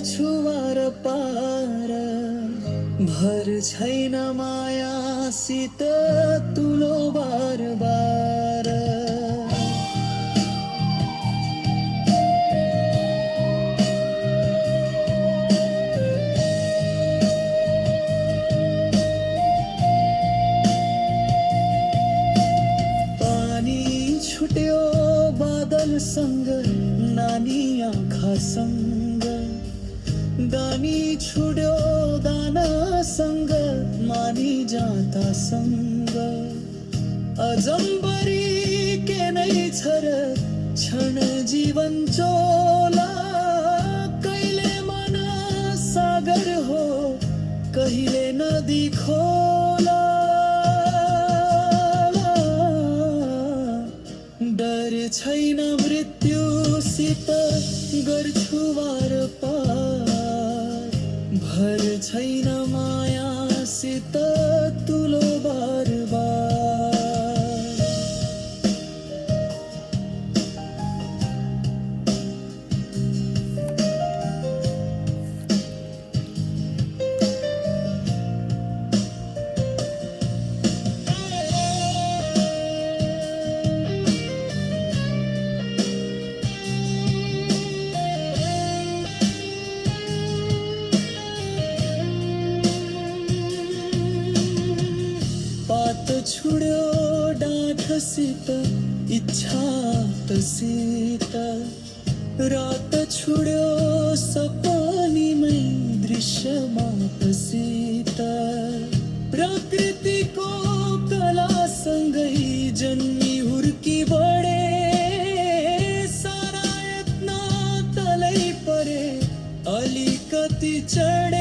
छुवार पार भर छैन मायासित तुलो बार बार छुट्यो बादलसँग नानी आँखासँग दानी छुट्यो दानासँग मानी जातासँग अजम्बरी के नै छ र क्षण जीवन चोला कहिले मन सागर हो कहिले नदी खोला डर छैन मृत्युसित गर्छु वार पार भर छैन मायासित तुलो बार बार छुड्यो डाँठसित इच्छा तसित रात छुड्यो सपनीमै दृश्यमातसित प्रकृतिको कलासँगै जन्मी हुर्की बढे सारा यत्न तलै परे अलिकति चढे